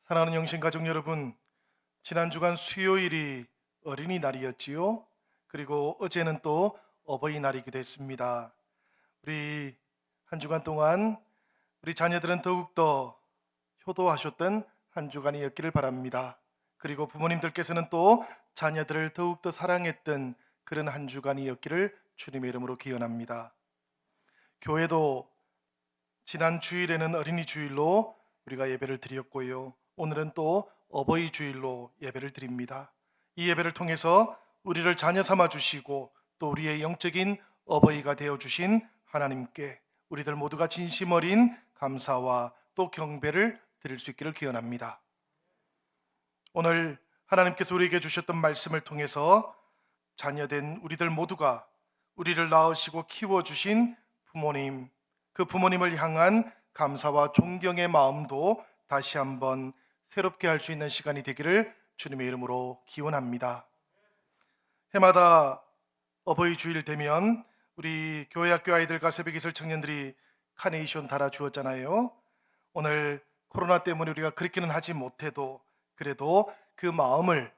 사랑하는 영신가족 여러분, 지난 주간 수요일이 어린이날이었지요. 그리고 어제는 또 어버이날이기도 했습니다. 우리 한 주간 동안 우리 자녀들은 더욱더 효도하셨던 한 주간이었기를 바랍니다. 그리고 부모님들께서는 또 자녀들을 더욱더 사랑했던 그런 한 주간이었기를 주님의 이름으로 기원합니다. 교회도 지난 주일에는 어린이 주일로 우리가 예배를 드렸고요. 오늘은 또 어버이 주일로 예배를 드립니다. 이 예배를 통해서 우리를 자녀 삼아 주시고 또 우리의 영적인 어버이가 되어 주신 하나님께 우리들 모두가 진심 어린 감사와 또 경배를 드릴 수 있기를 기원합니다. 오늘 하나님께서 우리에게 주셨던 말씀을 통해서 자녀된 우리들 모두가 우리를 낳으시고 키워주신 부모님, 그 부모님을 향한 감사와 존경의 마음도 다시 한번 새롭게 할 수 있는 시간이 되기를 주님의 이름으로 기원합니다. 해마다 어버이 주일 되면 우리 교회 학교 아이들과 새벽이슬 청년들이 카네이션 달아 주었잖아요. 오늘 코로나 때문에 우리가 그렇게는 하지 못해도 그래도 그 마음을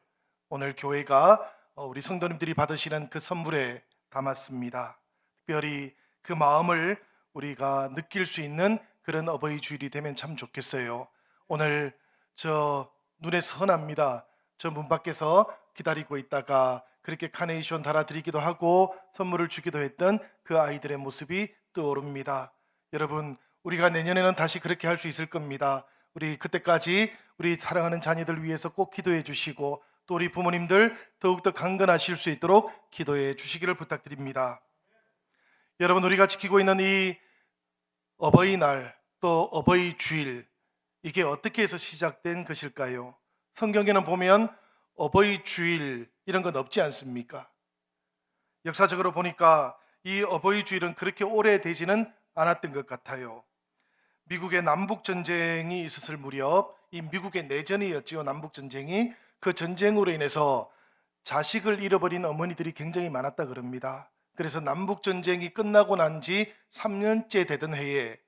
오늘 교회가 우리 성도님들이 받으시는 그 선물에 담았습니다. 특별히 그 마음을 우리가 느낄 수 있는 그런 어버이 주일이 되면 참 좋겠어요. 오늘 저 눈에 선합니다. 저 문 밖에서 기다리고 있다가 그렇게 카네이션 달아드리기도 하고 선물을 주기도 했던 그 아이들의 모습이 떠오릅니다. 여러분, 우리가 내년에는 다시 그렇게 할 수 있을 겁니다. 우리 그때까지 우리 사랑하는 자녀들 위해서 꼭 기도해 주시고 또 우리 부모님들 더욱더 강건하실 수 있도록 기도해 주시기를 부탁드립니다. 여러분, 우리가 지키고 있는 이 어버이날 또 어버이 주일, 이게 어떻게 해서 시작된 것일까요? 성경에는 보면 어버이 주일 이런 건 없지 않습니까? 역사적으로 보니까 이 어버이 주일은 그렇게 오래되지는 않았던 것 같아요. 미국의 남북 전쟁이 있었을 무렵, 이 미국의 내전이었지요. 남북 전쟁이. 그 전쟁으로 인해서 자식을 잃어버린 어머니들이 굉장히 많았다 그럽니다. 그래서 남북 전쟁이 끝나고 난 지 3년째 되던 해에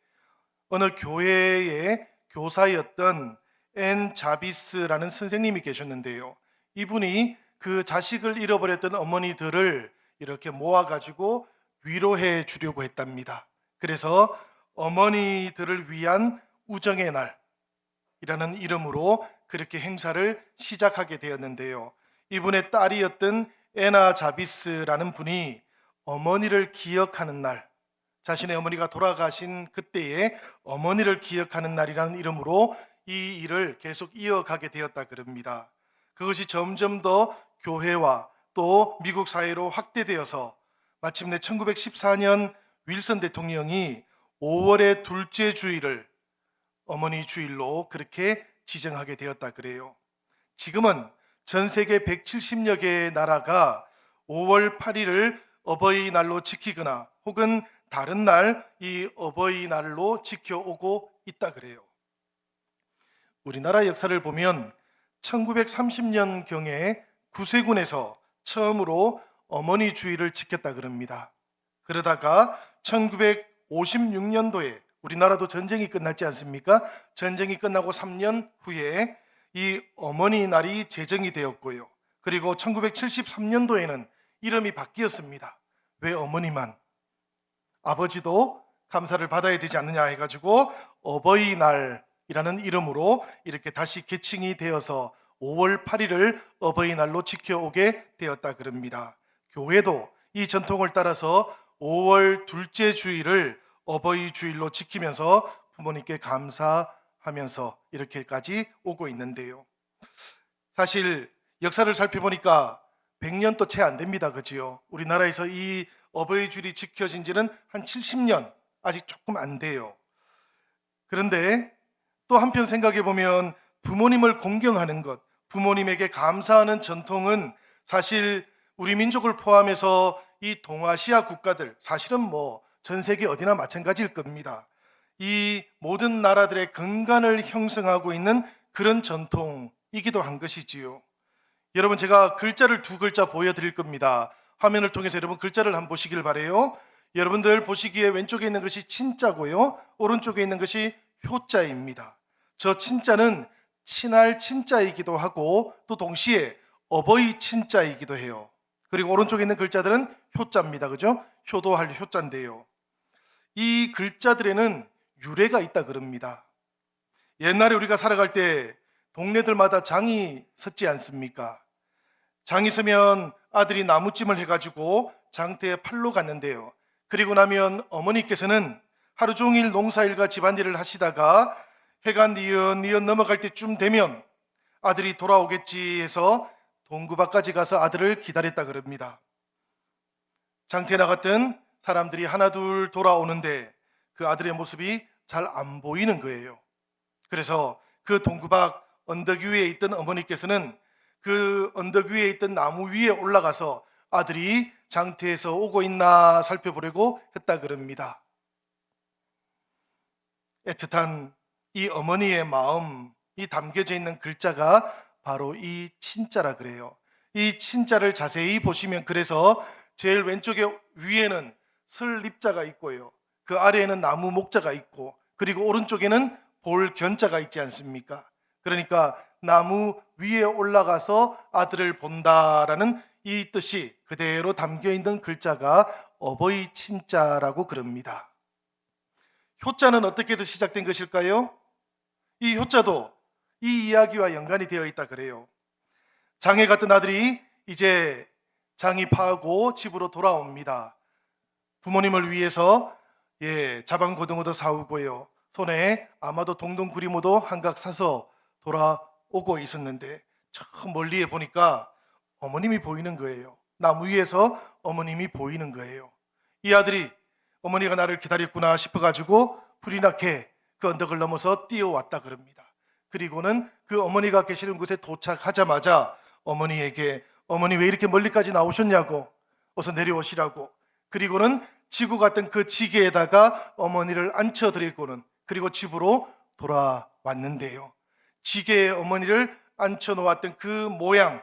어느 교회의 교사였던 앤 자비스라는 선생님이 계셨는데요. 이분이 그 자식을 잃어버렸던 어머니들을 이렇게 모아가지고 위로해 주려고 했답니다. 그래서 어머니들을 위한 우정의 날이라는 이름으로 그렇게 행사를 시작하게 되었는데요. 이분의 딸이었던 에나 자비스라는 분이 어머니를 기억하는 날, 자신의 어머니가 돌아가신 그때에 어머니를 기억하는 날이라는 이름으로 이 일을 계속 이어가게 되었다 그럽니다. 그것이 점점 더 교회와 또 미국 사회로 확대되어서 마침내 1914년 윌슨 대통령이 5월의 둘째 주일을 어머니 주일로 그렇게 지정하게 되었다 그래요. 지금은 전 세계 170여 개의 나라가 5월 8일을 어버이날로 지키거나 혹은 다른 날 이 어버이날로 지켜오고 있다 그래요. 우리나라 역사를 보면 1930년경에 구세군에서 처음으로 어머니 주일을 지켰다 그럽니다. 그러다가 1956년도에 우리나라도 전쟁이 끝났지 않습니까? 전쟁이 끝나고 3년 후에 이 어머니 날이 제정이 되었고요. 그리고 1973년도에는 이름이 바뀌었습니다. 왜 어머니만? 아버지도 감사를 받아야 되지 않느냐 해가지고 어버이날이라는 이름으로 이렇게 다시 개칭이 되어서 5월 8일을 어버이날로 지켜오게 되었다 그럽니다. 교회도 이 전통을 따라서 5월 둘째 주일을 어버이 주일로 지키면서 부모님께 감사하면서 이렇게까지 오고 있는데요. 사실 역사를 살펴보니까 100년도 채 안 됩니다. 그지요? 우리나라에서 이 어버이 주일이 지켜진 지는 한 70년, 아직 조금 안 돼요. 그런데 또 한편 생각해 보면 부모님을 공경하는 것, 부모님에게 감사하는 전통은 사실 우리 민족을 포함해서 이 동아시아 국가들, 사실은 뭐 전 세계 어디나 마찬가지일 겁니다. 이 모든 나라들의 근간을 형성하고 있는 그런 전통이기도 한 것이지요. 여러분, 제가 글자를 두 글자 보여드릴 겁니다. 화면을 통해서 여러분 글자를 한번 보시길 바래요. 여러분들 보시기에 왼쪽에 있는 것이 친자고요, 오른쪽에 있는 것이 효자입니다. 저 친자는 친할 친자이기도 하고 또 동시에 어버이 친자이기도 해요. 그리고 오른쪽에 있는 글자들은 효자입니다. 그죠? 효도할 효자인데요. 이 글자들에는 유래가 있다 그럽니다. 옛날에 우리가 살아갈 때 동네들마다 장이 섰지 않습니까? 장이 서면 아들이 나무찜을 해가지고 장터에 팔러 갔는데요. 그리고 나면 어머니께서는 하루 종일 농사일과 집안일을 하시다가 해가 뉘엿뉘엿 넘어갈 때쯤 되면 아들이 돌아오겠지 해서 동구밭까지 가서 아들을 기다렸다 그럽니다. 장터에 나갔던 사람들이 하나둘 돌아오는데 그 아들의 모습이 잘 안 보이는 거예요. 그래서 그 동구밭 언덕 위에 있던 어머니께서는 그 언덕 위에 있던 나무 위에 올라가서 아들이 장터에서 오고 있나 살펴보려고 했다 그럽니다. 애틋한 이 어머니의 마음이 담겨져 있는 글자가 바로 이 친자라 그래요. 이 친자를 자세히 보시면 그래서 제일 왼쪽에 위에는 설립자가 있고요. 그 아래에는 나무 목자가 있고 그리고 오른쪽에는 볼 견자가 있지 않습니까? 그러니까 나무 위에 올라가서 아들을 본다라는 이 뜻이 그대로 담겨 있는 글자가 어버이 친자라고 그럽니다. 효자는 어떻게 해서 시작된 것일까요? 이 효자도 이 이야기와 연관이 되어 있다 그래요. 장에 갔던 아들이 이제 장이 파고 집으로 돌아옵니다. 부모님을 위해서 자방고등어도 사오고요. 손에 아마도 동동구리모도 한각 사서 돌아오고 있었는데 저 멀리에 보니까 어머님이 보이는 거예요. 나무 위에서 어머님이 보이는 거예요. 이 아들이 어머니가 나를 기다렸구나 싶어가지고 불이 나게 그 언덕을 넘어서 뛰어왔다 그럽니다. 그리고는 그 어머니가 계시는 곳에 도착하자마자 어머니에게 어머니 왜 이렇게 멀리까지 나오셨냐고 어서 내려오시라고 그리고는 지고 갔던 그 지게에다가 어머니를 앉혀드리고는 그리고 집으로 돌아왔는데요. 지게에 어머니를 앉혀놓았던 그 모양이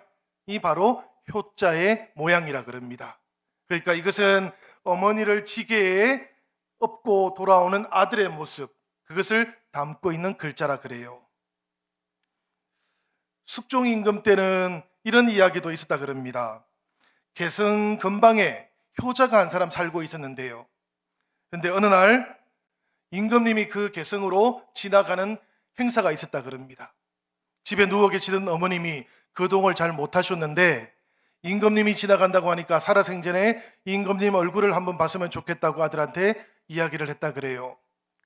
바로 효자의 모양이라 그럽니다. 그러니까 이것은 어머니를 지게에 업고 돌아오는 아들의 모습 그것을 담고 있는 글자라 그래요. 숙종임금 때는 이런 이야기도 있었다 그럽니다. 개성 근방에 효자가 한 사람 살고 있었는데요. 그런데 어느 날 임금님이 그 개성으로 지나가는 행사가 있었다 그럽니다. 집에 누워 계시던 어머님이 거동을 잘 못하셨는데 임금님이 지나간다고 하니까 살아생전에 임금님 얼굴을 한번 봤으면 좋겠다고 아들한테 이야기를 했다 그래요.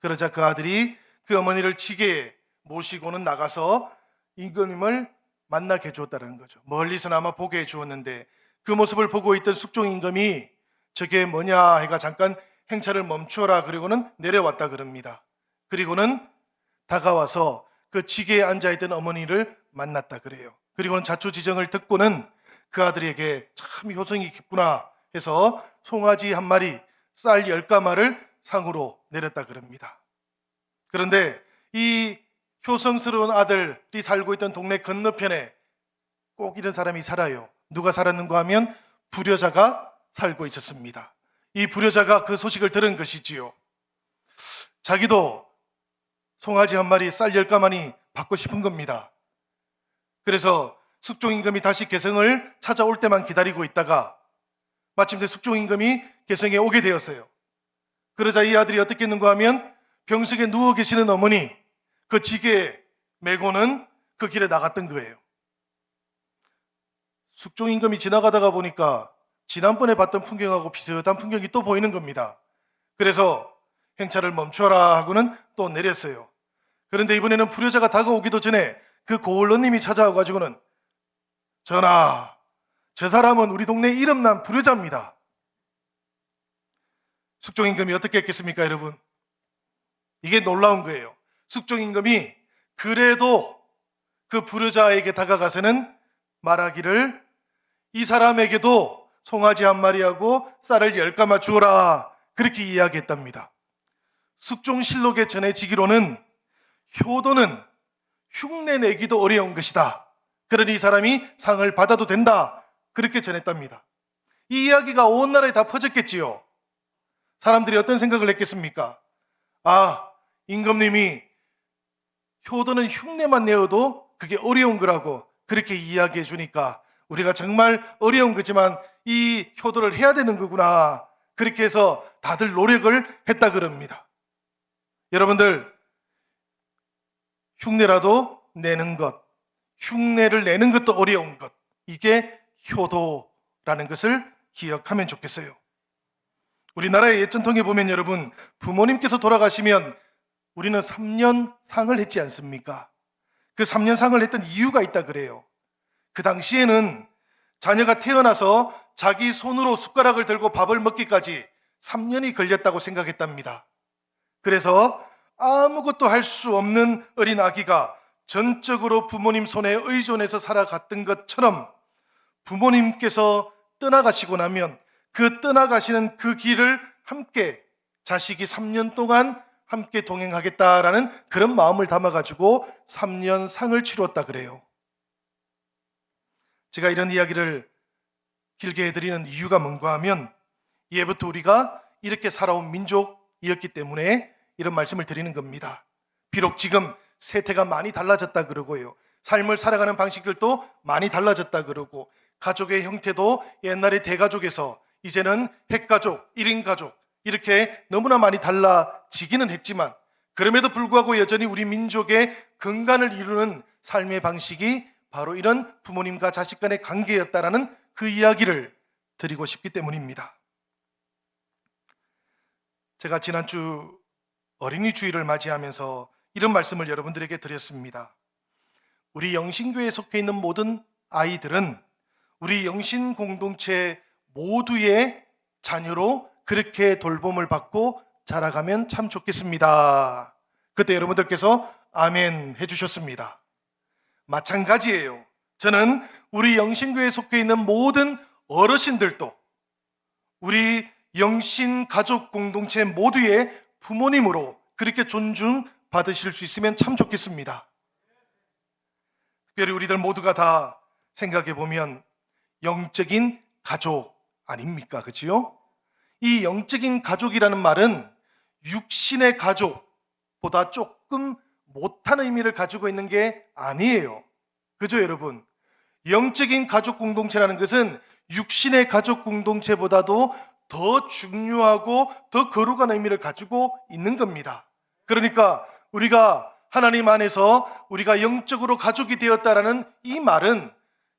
그러자 그 아들이 그 어머니를 지게에 모시고는 나가서 임금님을 만나게 해주었다는 거죠. 멀리서나마 보게 해주었는데 그 모습을 보고 있던 숙종임금이 저게 뭐냐 해가 잠깐 행차를 멈추어라 그리고는 내려왔다 그럽니다. 그리고는 다가와서 그 지게에 앉아있던 어머니를 만났다 그래요. 그리고는 자초지정을 듣고는 그 아들에게 참 효성이 깊구나 해서 송아지 한 마리, 쌀 10가마를 상으로 내렸다 그럽니다. 그런데 이 효성스러운 아들이 살고 있던 동네 건너편에 꼭 이런 사람이 살아요. 누가 살았는가 하면 불효자가 살고 있었습니다. 이 불효자가 그 소식을 들은 것이지요. 자기도 송아지 한 마리 쌀 10가마니 받고 싶은 겁니다. 그래서 숙종임금이 다시 개성을 찾아올 때만 기다리고 있다가 마침내 숙종임금이 개성에 오게 되었어요. 그러자 이 아들이 어떻게 했는가 하면 병석에 누워 계시는 어머니 그 지게에 메고는 그 길에 나갔던 거예요. 숙종임금이 지나가다가 보니까 지난번에 봤던 풍경하고 비슷한 풍경이 또 보이는 겁니다. 그래서 행차를 멈춰라 하고는 또 내렸어요. 그런데 이번에는 불효자가 다가오기도 전에 그 고을너님이 찾아와가지고는 전하, 저 사람은 우리 동네 이름난 불효자입니다. 숙종임금이 어떻게 했겠습니까, 여러분? 이게 놀라운 거예요. 숙종임금이 그래도 그 불효자에게 다가가서는 말하기를 이 사람에게도 송아지 한 마리하고 쌀을 10가마 주어라 그렇게 이야기했답니다. 숙종실록에 전해지기로는 효도는 흉내내기도 어려운 것이다. 그러니 이 사람이 상을 받아도 된다. 그렇게 전했답니다. 이 이야기가 온 나라에 다 퍼졌겠지요. 사람들이 어떤 생각을 했겠습니까? 아, 임금님이 효도는 흉내만 내어도 그게 어려운 거라고 그렇게 이야기해 주니까 우리가 정말 어려운 거지만 이 효도를 해야 되는 거구나, 그렇게 해서 다들 노력을 했다 그럽니다. 여러분들, 흉내라도 내는 것, 흉내를 내는 것도 어려운 것, 이게 효도라는 것을 기억하면 좋겠어요. 우리나라의 옛 전통에 보면 여러분, 부모님께서 돌아가시면 우리는 3년 상을 했지 않습니까? 그 3년 상을 했던 이유가 있다 그래요. 그 당시에는 자녀가 태어나서 자기 손으로 숟가락을 들고 밥을 먹기까지 3년이 걸렸다고 생각했답니다. 그래서 아무것도 할 수 없는 어린 아기가 전적으로 부모님 손에 의존해서 살아갔던 것처럼 부모님께서 떠나가시고 나면 그 떠나가시는 그 길을 함께 자식이 3년 동안 함께 동행하겠다라는 그런 마음을 담아가지고 3년 상을 치루었다 그래요. 제가 이런 이야기를 길게 해드리는 이유가 뭔가 하면, 예부터 우리가 이렇게 살아온 민족이었기 때문에 이런 말씀을 드리는 겁니다. 비록 지금 세태가 많이 달라졌다 그러고요, 삶을 살아가는 방식들도 많이 달라졌다 그러고, 가족의 형태도 옛날에 대가족에서 이제는 핵가족, 1인 가족 이렇게 너무나 많이 달라지기는 했지만, 그럼에도 불구하고 여전히 우리 민족의 근간을 이루는 삶의 방식이 바로 이런 부모님과 자식 간의 관계였다라는 그 이야기를 드리고 싶기 때문입니다. 제가 지난주 어린이 주일을 맞이하면서 이런 말씀을 여러분들에게 드렸습니다. 우리 영신교회에 속해 있는 모든 아이들은 우리 영신 공동체 모두의 자녀로 그렇게 돌봄을 받고 자라가면 참 좋겠습니다. 그때 여러분들께서 아멘 해주셨습니다. 마찬가지예요. 저는 우리 영신교회에 속해 있는 모든 어르신들도 우리 영신 가족 공동체 모두의 부모님으로 그렇게 존중받으실 수 있으면 참 좋겠습니다. 특별히 우리들 모두가 다 생각해 보면 영적인 가족 아닙니까? 그렇죠? 이 영적인 가족이라는 말은 육신의 가족보다 조금 못한 의미를 가지고 있는 게 아니에요. 그죠, 여러분? 영적인 가족 공동체라는 것은 육신의 가족 공동체보다도 더 중요하고 더 거룩한 의미를 가지고 있는 겁니다. 그러니까 우리가 하나님 안에서 우리가 영적으로 가족이 되었다라는 이 말은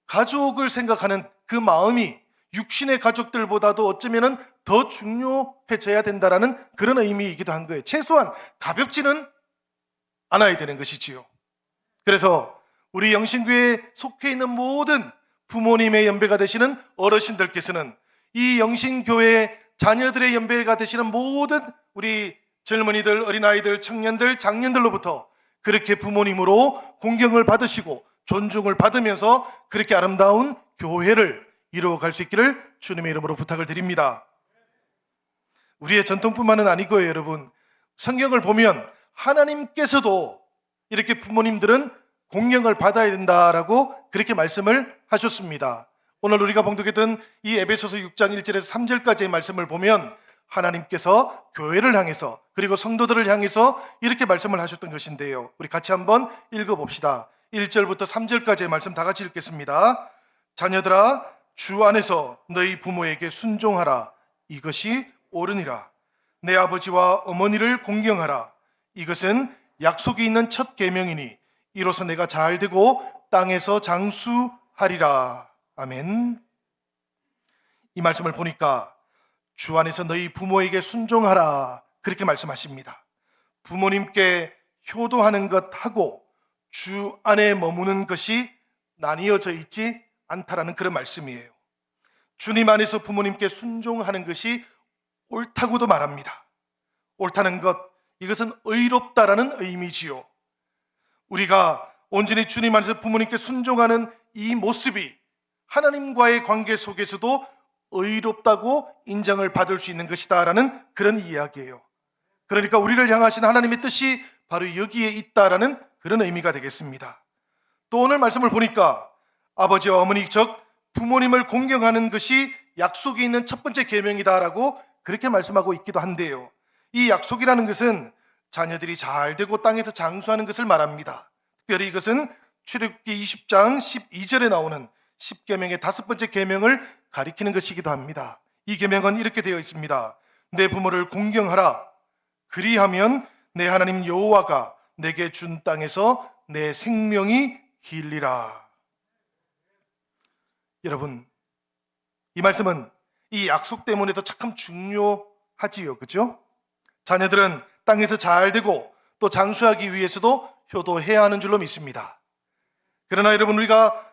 가족을 생각하는 그 마음이 육신의 가족들보다도 어쩌면은 더 중요해져야 된다라는 그런 의미이기도 한 거예요. 최소한 가볍지는 않아야 되는 것이지요. 그래서 우리 영신교회에 속해 있는 모든 부모님의 연배가 되시는 어르신들께서는 이 영신교회 자녀들의 연배가 되시는 모든 우리 젊은이들, 어린아이들, 청년들, 장년들로부터 그렇게 부모님으로 공경을 받으시고 존중을 받으면서 그렇게 아름다운 교회를 이루어갈 수 있기를 주님의 이름으로 부탁을 드립니다. 우리의 전통뿐만은 아니고요, 여러분. 성경을 보면 하나님께서도 이렇게 부모님들은 공경을 받아야 된다라고 그렇게 말씀을 하셨습니다. 오늘 우리가 봉독했던 이 에베소서 6장 1절에서 3절까지의 말씀을 보면 하나님께서 교회를 향해서 그리고 성도들을 향해서 이렇게 말씀을 하셨던 것인데요. 우리 같이 한번 읽어봅시다. 1절부터 3절까지의 말씀 다 같이 읽겠습니다. 자녀들아, 주 안에서 너희 부모에게 순종하라. 이것이 옳으니라. 내 아버지와 어머니를 공경하라. 이것은 약속이 있는 첫 계명이니 이로써 내가 잘 되고 땅에서 장수하리라. 아멘. 이 말씀을 보니까 주 안에서 너희 부모에게 순종하라 그렇게 말씀하십니다. 부모님께 효도하는 것하고 주 안에 머무는 것이 나뉘어져 있지 않다라는 그런 말씀이에요. 주님 안에서 부모님께 순종하는 것이 옳다고도 말합니다. 옳다는 것, 이것은 의롭다라는 의미지요. 우리가 온전히 주님 안에서 부모님께 순종하는 이 모습이 하나님과의 관계 속에서도 의롭다고 인정을 받을 수 있는 것이다라는 그런 이야기예요. 그러니까 우리를 향하신 하나님의 뜻이 바로 여기에 있다라는 그런 의미가 되겠습니다. 또 오늘 말씀을 보니까 아버지와 어머니, 즉 부모님을 공경하는 것이 약속이 있는 첫 번째 계명이다라고 그렇게 말씀하고 있기도 한데요. 이 약속이라는 것은 자녀들이 잘 되고 땅에서 장수하는 것을 말합니다. 특별히 이것은 출애굽기 20장 12절에 나오는 10계명의 다섯 번째 계명을 가리키는 것이기도 합니다. 이 계명은 이렇게 되어 있습니다. 내 부모를 공경하라. 그리하면 내 하나님 여호와가 내게 준 땅에서 내 생명이 길리라. 여러분, 이 말씀은 이 약속 때문에도 참 중요하지요. 그죠? 자녀들은 땅에서 잘 되고 또 장수하기 위해서도 효도해야 하는 줄로 믿습니다. 그러나 여러분, 우리가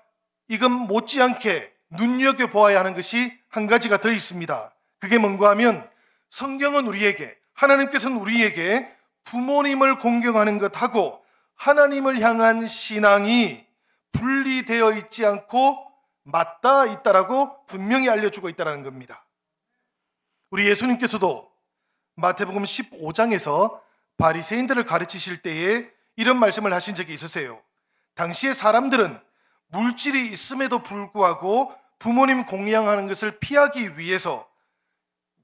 이건 못지않게 눈여겨보아야 하는 것이 한 가지가 더 있습니다. 그게 뭔가 하면 성경은 우리에게, 하나님께서는 우리에게 부모님을 공경하는 것하고 하나님을 향한 신앙이 분리되어 있지 않고 맞닿아 있다라고 분명히 알려주고 있다는 겁니다. 우리 예수님께서도 마태복음 15장에서 바리새인들을 가르치실 때에 이런 말씀을 하신 적이 있으세요. 당시의 사람들은 물질이 있음에도 불구하고 부모님 공양하는 것을 피하기 위해서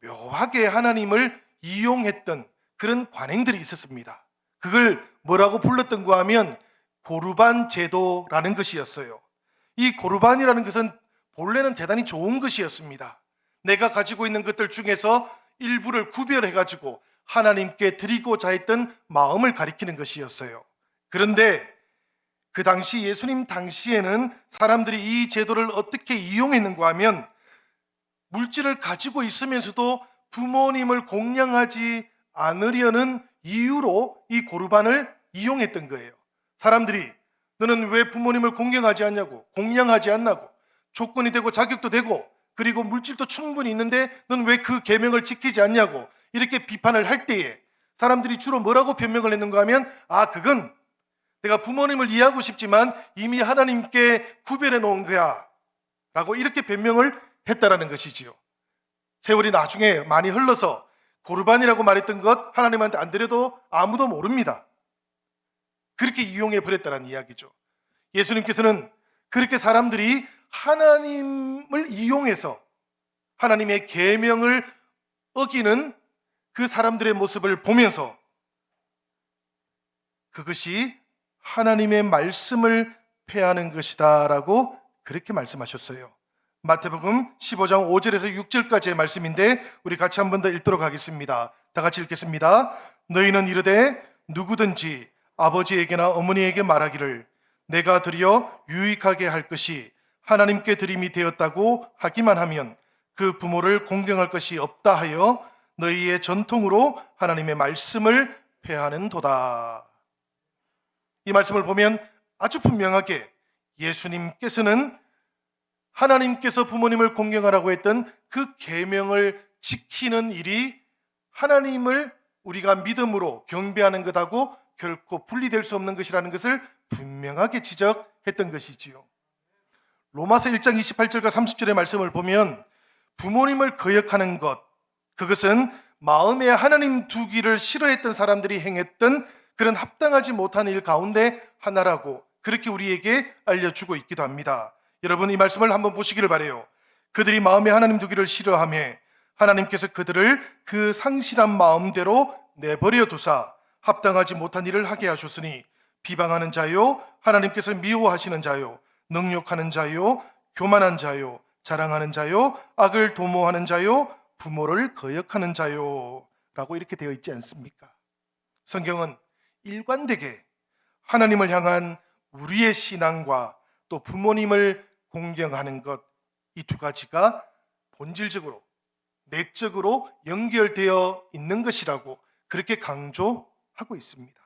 묘하게 하나님을 이용했던 그런 관행들이 있었습니다. 그걸 뭐라고 불렀던가 하면 고르반 제도라는 것이었어요. 이 고르반이라는 것은 본래는 대단히 좋은 것이었습니다. 내가 가지고 있는 것들 중에서 일부를 구별해가지고 하나님께 드리고자 했던 마음을 가리키는 것이었어요. 그런데 그 당시 예수님 당시에는 사람들이 이 제도를 어떻게 이용했는가 하면 물질을 가지고 있으면서도 부모님을 공양하지 않으려는 이유로 이 고르반을 이용했던 거예요. 사람들이 너는 왜 부모님을 공경하지 않냐고, 공양하지 않냐고, 조건이 되고 자격도 되고 그리고 물질도 충분히 있는데 넌 왜 그 계명을 지키지 않냐고 이렇게 비판을 할 때에 사람들이 주로 뭐라고 변명을 했는가 하면 그건 내가 부모님을 이해하고 싶지만 이미 하나님께 구별해 놓은 거야 라고 이렇게 변명을 했다라는 것이지요. 세월이 나중에 많이 흘러서 고르반이라고 말했던 것 하나님한테 안 드려도 아무도 모릅니다. 그렇게 이용해 버렸다는 이야기죠. 예수님께서는 그렇게 사람들이 하나님을 이용해서 하나님의 계명을 어기는 그 사람들의 모습을 보면서 그것이 하나님의 말씀을 폐하는 것이다 라고 그렇게 말씀하셨어요. 마태복음 15장 5절에서 6절까지의 말씀인데 우리 같이 한 번 더 읽도록 하겠습니다. 다 같이 읽겠습니다. 너희는 이르되 누구든지 아버지에게나 어머니에게 말하기를 내가 드려 유익하게 할 것이 하나님께 드림이 되었다고 하기만 하면 그 부모를 공경할 것이 없다 하여 너희의 전통으로 하나님의 말씀을 폐하는도다. 이 말씀을 보면 아주 분명하게 예수님께서는 하나님께서 부모님을 공경하라고 했던 그 계명을 지키는 일이 하나님을 우리가 믿음으로 경배하는 것하고 결코 분리될 수 없는 것이라는 것을 분명하게 지적했던 것이지요. 로마서 1장 28절과 30절의 말씀을 보면 부모님을 거역하는 것, 그것은 마음에 하나님 두기를 싫어했던 사람들이 행했던 그런 합당하지 못한 일 가운데 하나라고 그렇게 우리에게 알려주고 있기도 합니다. 여러분, 이 말씀을 한번 보시기를 바라요. 그들이 마음에 하나님 두기를 싫어하며 하나님께서 그들을 그 상실한 마음대로 내버려 두사 합당하지 못한 일을 하게 하셨으니 비방하는 자요, 하나님께서 미워하시는 자요, 능욕하는 자요, 교만한 자요, 자랑하는 자요, 악을 도모하는 자요, 부모를 거역하는 자요 라고 이렇게 되어 있지 않습니까? 성경은 일관되게 하나님을 향한 우리의 신앙과 또 부모님을 공경하는 것, 이 두 가지가 본질적으로 내적으로 연결되어 있는 것이라고 그렇게 강조하고 있습니다.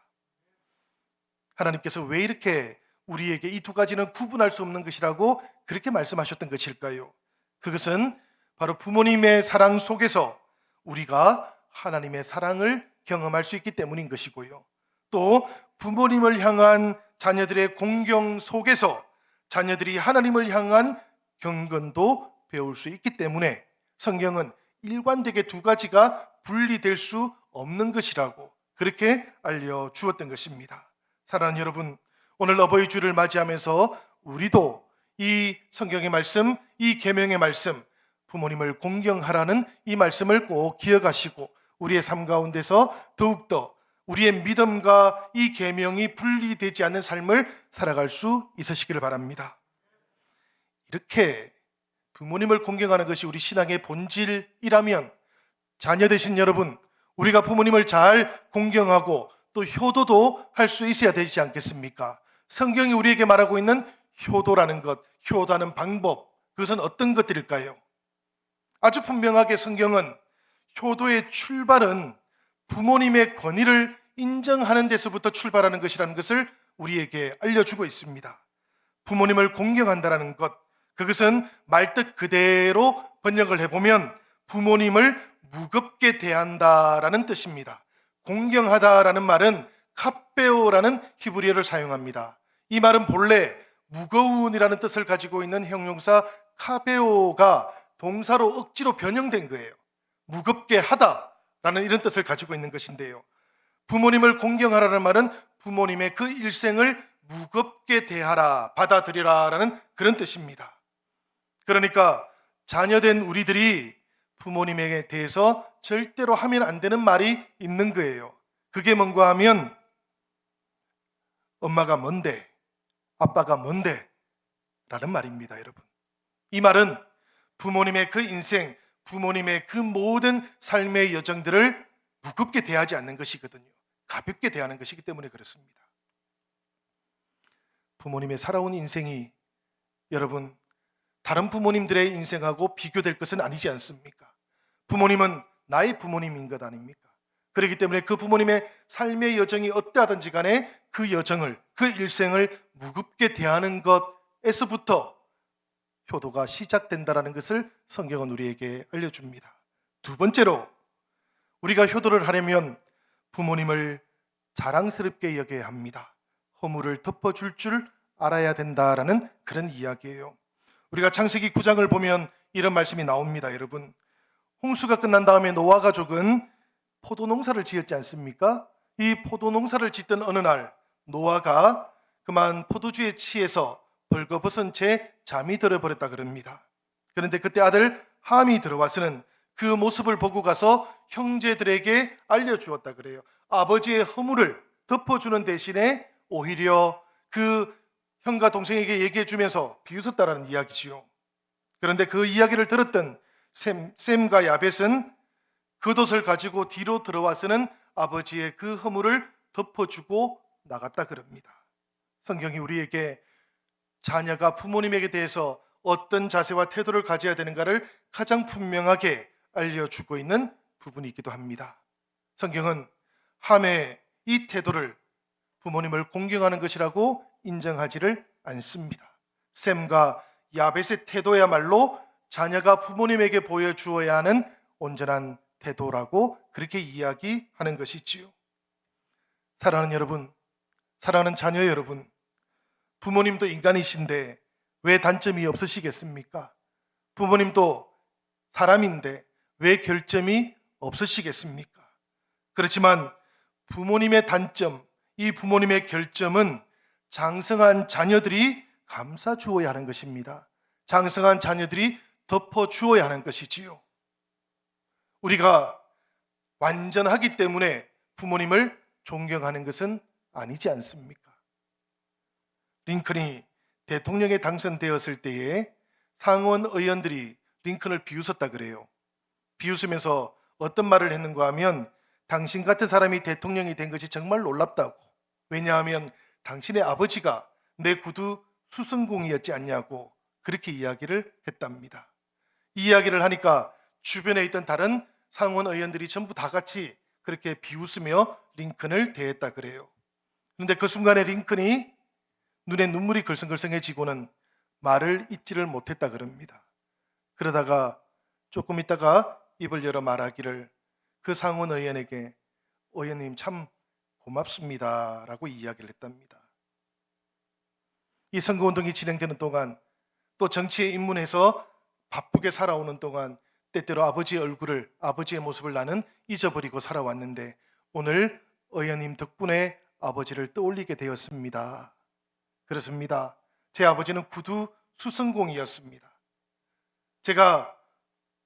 하나님께서 왜 이렇게 우리에게 이 두 가지는 구분할 수 없는 것이라고 그렇게 말씀하셨던 것일까요? 그것은 바로 부모님의 사랑 속에서 우리가 하나님의 사랑을 경험할 수 있기 때문인 것이고요. 또 부모님을 향한 자녀들의 공경 속에서 자녀들이 하나님을 향한 경건도 배울 수 있기 때문에 성경은 일관되게 두 가지가 분리될 수 없는 것이라고 그렇게 알려주었던 것입니다. 사랑하는 여러분, 오늘 어버이 주를 맞이하면서 우리도 이 성경의 말씀, 이 계명의 말씀, 부모님을 공경하라는 이 말씀을 꼭 기억하시고 우리의 삶 가운데서 더욱더 우리의 믿음과 이 계명이 분리되지 않는 삶을 살아갈 수 있으시기를 바랍니다. 이렇게 부모님을 공경하는 것이 우리 신앙의 본질이라면 자녀 되신 여러분, 우리가 부모님을 잘 공경하고 또 효도도 할 수 있어야 되지 않겠습니까? 성경이 우리에게 말하고 있는 효도라는 것, 효도하는 방법, 그것은 어떤 것들일까요? 아주 분명하게 성경은 효도의 출발은 부모님의 권위를 인정하는 데서부터 출발하는 것이라는 것을 우리에게 알려주고 있습니다. 부모님을 공경한다는 것, 그것은 말뜻 그대로 번역을 해보면 부모님을 무겁게 대한다라는 뜻입니다. 공경하다라는 말은 카페오라는 히브리어를 사용합니다. 이 말은 본래 무거운이라는 뜻을 가지고 있는 형용사 카베오가 동사로 억지로 변형된 거예요. 무겁게 하다라는 이런 뜻을 가지고 있는 것인데요. 부모님을 공경하라는 말은 부모님의 그 일생을 무겁게 대하라, 받아들이라라는 그런 뜻입니다. 그러니까 자녀된 우리들이 부모님에게 대해서 절대로 하면 안 되는 말이 있는 거예요. 그게 뭔가 하면 엄마가 뭔데, 아빠가 뭔데 라는 말입니다, 여러분. 이 말은 부모님의 그 인생, 부모님의 그 모든 삶의 여정들을 무겁게 대하지 않는 것이거든요. 가볍게 대하는 것이기 때문에 그렇습니다. 부모님의 살아온 인생이 여러분 다른 부모님들의 인생하고 비교될 것은 아니지 않습니까? 부모님은 나의 부모님인 것 아닙니까? 그렇기 때문에 그 부모님의 삶의 여정이 어떠하든지 간에 그 여정을, 그 일생을 무겁게 대하는 것에서부터 효도가 시작된다는 것을 성경은 우리에게 알려줍니다. 두 번째로 우리가 효도를 하려면 부모님을 자랑스럽게 여겨야 합니다. 허물을 덮어줄 줄 알아야 된다라는 그런 이야기예요. 우리가 창세기 9장을 보면 이런 말씀이 나옵니다, 여러분. 홍수가 끝난 다음에 노아 가족은 포도농사를 지었지 않습니까? 이 포도농사를 짓던 어느 날 노아가 그만 포도주에 취해서 벌거벗은 채 잠이 들어버렸다 그럽니다. 그런데 그때 아들 함이 들어와서는 그 모습을 보고 가서 형제들에게 알려주었다 그래요. 아버지의 허물을 덮어주는 대신에 오히려 그 형과 동생에게 얘기해 주면서 비웃었다라는 이야기지요. 그런데 그 이야기를 들었던 셈과 야벳은 겉옷을 가지고 뒤로 들어와서는 아버지의 그 허물을 덮어주고 나갔다 그럽니다. 성경이 우리에게 자녀가 부모님에게 대해서 어떤 자세와 태도를 가져야 되는가를 가장 분명하게 알려주고 있는 부분이기도 합니다. 성경은 함의 이 태도를 부모님을 공경하는 것이라고 인정하지를 않습니다. 셈과 야벳의 태도야말로 자녀가 부모님에게 보여주어야 하는 온전한 태도라고 그렇게 이야기하는 것이지요. 사랑하는 여러분, 사랑하는 자녀 여러분, 부모님도 인간이신데 왜 단점이 없으시겠습니까? 부모님도 사람인데 왜 결점이 없으시겠습니까? 그렇지만 부모님의 단점, 이 부모님의 결점은 장성한 자녀들이 감싸주어야 하는 것입니다. 장성한 자녀들이 덮어주어야 하는 것이지요. 우리가 완전하기 때문에 부모님을 존경하는 것은 아니지 않습니까? 링컨이 대통령에 당선되었을 때에 상원 의원들이 링컨을 비웃었다 그래요. 비웃으면서 어떤 말을 했는가 하면 당신 같은 사람이 대통령이 된 것이 정말 놀랍다고. 왜냐하면 당신의 아버지가 내 구두 수성공이었지 않냐고 그렇게 이야기를 했답니다. 이 이야기를 하니까 주변에 있던 다른 상원 의원들이 전부 다 같이 그렇게 비웃으며 링컨을 대했다 그래요. 그런데 그 순간에 링컨이 눈에 눈물이 글썽글썽해지고는 말을 잇지를 못했다 그럽니다. 그러다가 조금 있다가 입을 열어 말하기를 그 상원 의원에게 의원님 참 고맙습니다 라고 이야기를 했답니다. 이 선거운동이 진행되는 동안 또 정치에 입문해서 바쁘게 살아오는 동안 때때로 아버지의 얼굴을, 아버지의 모습을 나는 잊어버리고 살아왔는데 오늘 의원님 덕분에 아버지를 떠올리게 되었습니다. 그렇습니다. 제 아버지는 구두 수성공이었습니다. 제가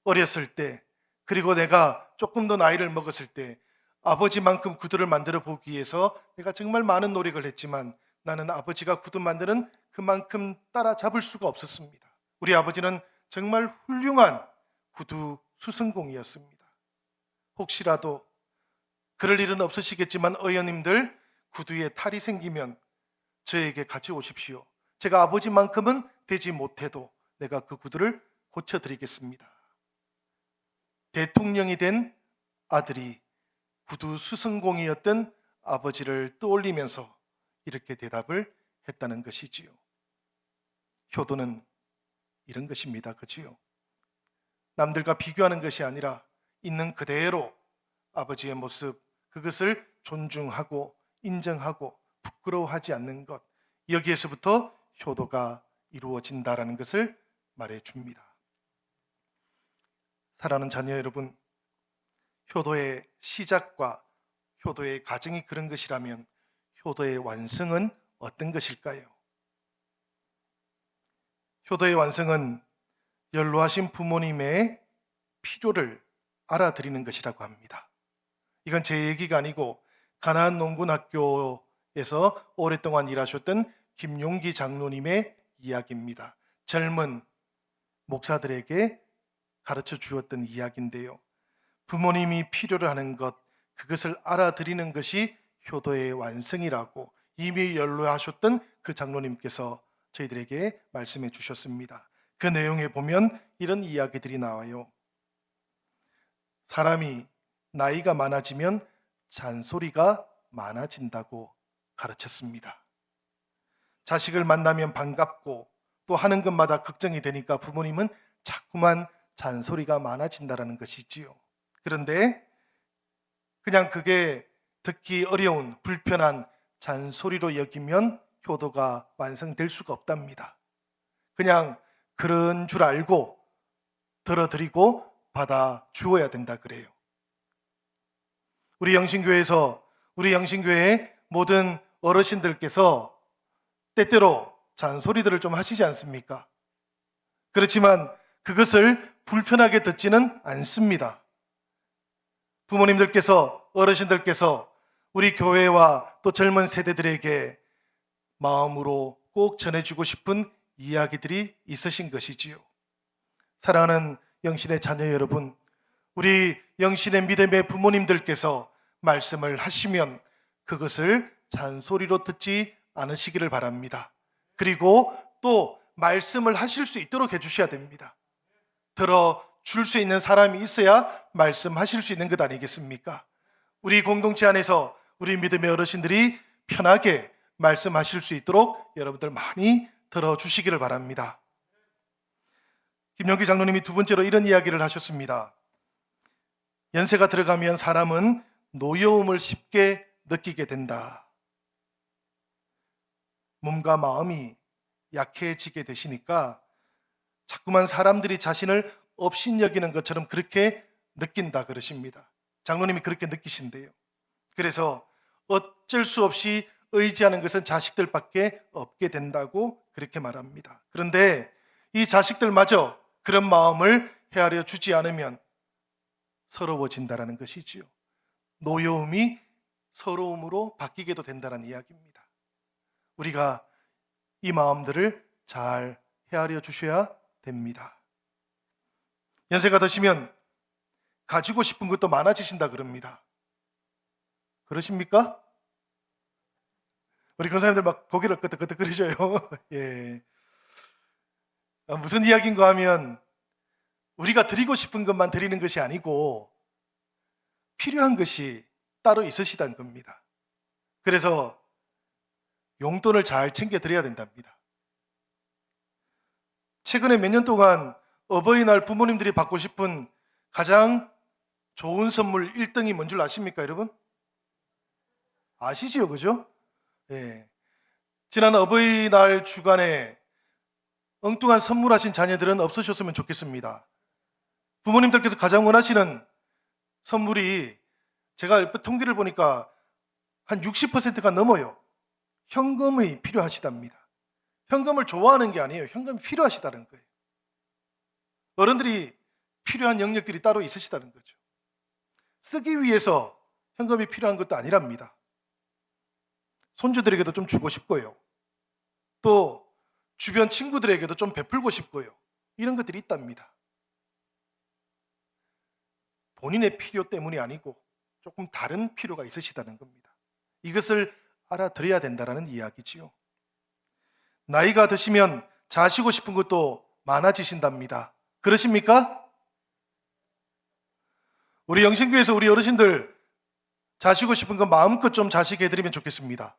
어렸을 때, 그리고 내가 조금 더 나이를 먹었을 때 아버지만큼 구두를 만들어 보기 위해서 내가 정말 많은 노력을 했지만 나는 아버지가 구두 만드는 그만큼 따라잡을 수가 없었습니다. 우리 아버지는 정말 훌륭한 구두 수성공이었습니다. 혹시라도 그럴 일은 없으시겠지만 어여님들 구두에 탈이 생기면 저에게 같이 오십시오. 제가 아버지만큼은 되지 못해도 내가 그 구두를 고쳐드리겠습니다. 대통령이 된 아들이 구두 수성공이었던 아버지를 떠올리면서 이렇게 대답을 했다는 것이지요. 효도는 이런 것입니다. 그지요? 남들과 비교하는 것이 아니라 있는 그대로 아버지의 모습, 그것을 존중하고 인정하고 부끄러워하지 않는 것, 여기에서부터 효도가 이루어진다라는 것을 말해줍니다. 사랑하는 자녀 여러분, 효도의 시작과 효도의 과정이 그런 것이라면 효도의 완성은 어떤 것일까요? 효도의 완성은 연로하신 부모님의 필요를 알아들이는 것이라고 합니다. 이건 제 얘기가 아니고 가나안 농군학교에서 오랫동안 일하셨던 김용기 장로님의 이야기입니다. 젊은 목사들에게 가르쳐 주었던 이야기인데요. 부모님이 필요로 하는 것, 그것을 알아들이는 것이 효도의 완성이라고 이미 연로하셨던 그 장로님께서 저희들에게 말씀해 주셨습니다. 그 내용에 보면 이런 이야기들이 나와요. 사람이 나이가 많아지면 잔소리가 많아진다고 가르쳤습니다. 자식을 만나면 반갑고 또 하는 것마다 걱정이 되니까 부모님은 자꾸만 잔소리가 많아진다는 것이지요. 그런데 그냥 그게 듣기 어려운 불편한 잔소리로 여기면 효도가 완성될 수가 없답니다. 그냥 그런 줄 알고 들어드리고 받아 주어야 된다 그래요. 우리 영신교회의 모든 어르신들께서 때때로 잔소리들을 좀 하시지 않습니까? 그렇지만 그것을 불편하게 듣지는 않습니다. 부모님들께서, 어르신들께서 우리 교회와 또 젊은 세대들에게 마음으로 꼭 전해주고 싶은 이야기들이 있으신 것이지요. 사랑하는 영신의 자녀 여러분, 우리 영신의 믿음의 부모님들께서 말씀을 하시면 그것을 잔소리로 듣지 않으시기를 바랍니다. 그리고 또 말씀을 하실 수 있도록 해주셔야 됩니다. 들어줄 수 있는 사람이 있어야 말씀하실 수 있는 것 아니겠습니까? 우리 공동체 안에서 우리 믿음의 어르신들이 편하게 말씀하실 수 있도록 여러분들 많이 들어주시기를 바랍니다. 김용기 장로님이 두 번째로 이런 이야기를 하셨습니다. 연세가 들어가면 사람은 노여움을 쉽게 느끼게 된다. 몸과 마음이 약해지게 되시니까 자꾸만 사람들이 자신을 업신여기는 것처럼 그렇게 느낀다 그러십니다. 장로님이 그렇게 느끼신대요. 그래서 어쩔 수 없이 의지하는 것은 자식들밖에 없게 된다고 그렇게 말합니다. 그런데 이 자식들마저 그런 마음을 헤아려 주지 않으면 서러워진다는 것이지요. 노여움이 서러움으로 바뀌게도 된다는 이야기입니다. 우리가 이 마음들을 잘 헤아려 주셔야 됩니다. 연세가 드시면 가지고 싶은 것도 많아지신다 그럽니다. 그러십니까? 우리 권사님들 막 고개를 끄덕끄덕 끓이셔요. 예. 무슨 이야기인가 하면 우리가 드리고 싶은 것만 드리는 것이 아니고 필요한 것이 따로 있으시다는 겁니다. 그래서 용돈을 잘 챙겨 드려야 된답니다. 최근에 몇 년 동안 어버이날 부모님들이 받고 싶은 가장 좋은 선물 1등이 뭔 줄 아십니까, 여러분? 아시지요, 그죠? 예. 지난 어버이날 주간에 엉뚱한 선물하신 자녀들은 없으셨으면 좋겠습니다. 부모님들께서 가장 원하시는 선물이 제가 얼핏 통계를 보니까 한 60%가 넘어요. 현금이 필요하시답니다. 현금을 좋아하는 게 아니에요. 현금이 필요하시다는 거예요. 어른들이 필요한 영역들이 따로 있으시다는 거죠. 쓰기 위해서 현금이 필요한 것도 아니랍니다. 손주들에게도 좀 주고 싶고요. 또 주변 친구들에게도 좀 베풀고 싶고요. 이런 것들이 있답니다. 본인의 필요 때문이 아니고 조금 다른 필요가 있으시다는 겁니다. 이것을 알아들어야 된다는 이야기지요. 나이가 드시면 자시고 싶은 것도 많아지신답니다. 그러십니까? 우리 영신교회에서 우리 어르신들 자시고 싶은 거 마음껏 좀 자시게 해드리면 좋겠습니다.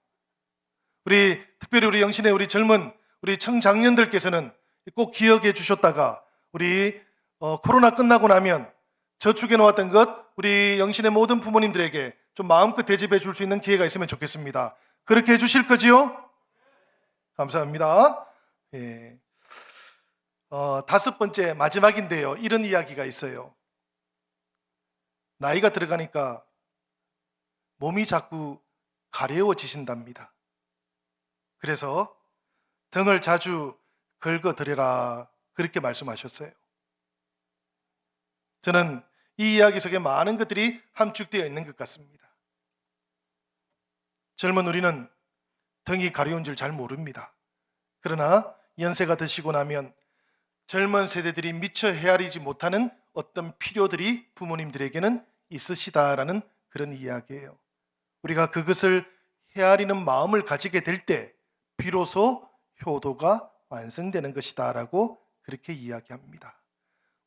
특별히 우리 영신의 우리 젊은 우리 청장년들께서는 꼭 기억해 주셨다가 우리 코로나 끝나고 나면 저축해 놓았던 것 우리 영신의 모든 부모님들에게 좀 마음껏 대접해 줄 수 있는 기회가 있으면 좋겠습니다. 그렇게 해 주실 거지요? 감사합니다. 예. 5번째 마지막인데요. 이런 이야기가 있어요. 나이가 들어가니까 몸이 자꾸 가려워지신답니다. 그래서 등을 자주 긁어드려라 그렇게 말씀하셨어요. 저는 이 이야기 속에 많은 것들이 함축되어 있는 것 같습니다. 젊은 우리는 등이 가려운 줄 잘 모릅니다. 그러나 연세가 드시고 나면 젊은 세대들이 미처 헤아리지 못하는 어떤 필요들이 부모님들에게는 있으시다라는 그런 이야기예요. 우리가 그것을 헤아리는 마음을 가지게 될 때 비로소 효도가 완성되는 것이다라고 그렇게 이야기합니다.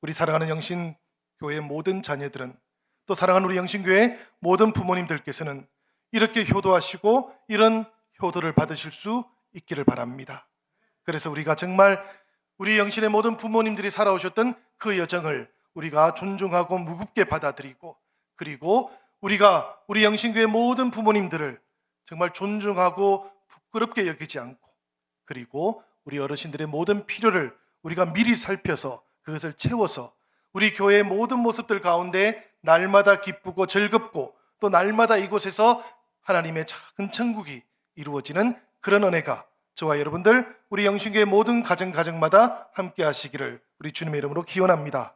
우리 사랑하는 영신교회 모든 자녀들은 또 사랑하는 우리 영신교회 모든 부모님들께서는 이렇게 효도하시고 이런 효도를 받으실 수 있기를 바랍니다. 그래서 우리가 정말 우리 영신의 모든 부모님들이 살아오셨던 그 여정을 우리가 존중하고 무겁게 받아들이고 그리고 우리가 우리 영신교회 모든 부모님들을 정말 존중하고 부끄럽게 여기지 않고 그리고 우리 어르신들의 모든 필요를 우리가 미리 살펴서 그것을 채워서 우리 교회의 모든 모습들 가운데 날마다 기쁘고 즐겁고 또 날마다 이곳에서 하나님의 작은 천국이 이루어지는 그런 은혜가 저와 여러분들 우리 영신교회 모든 가정마다 함께 하시기를 우리 주님의 이름으로 기원합니다.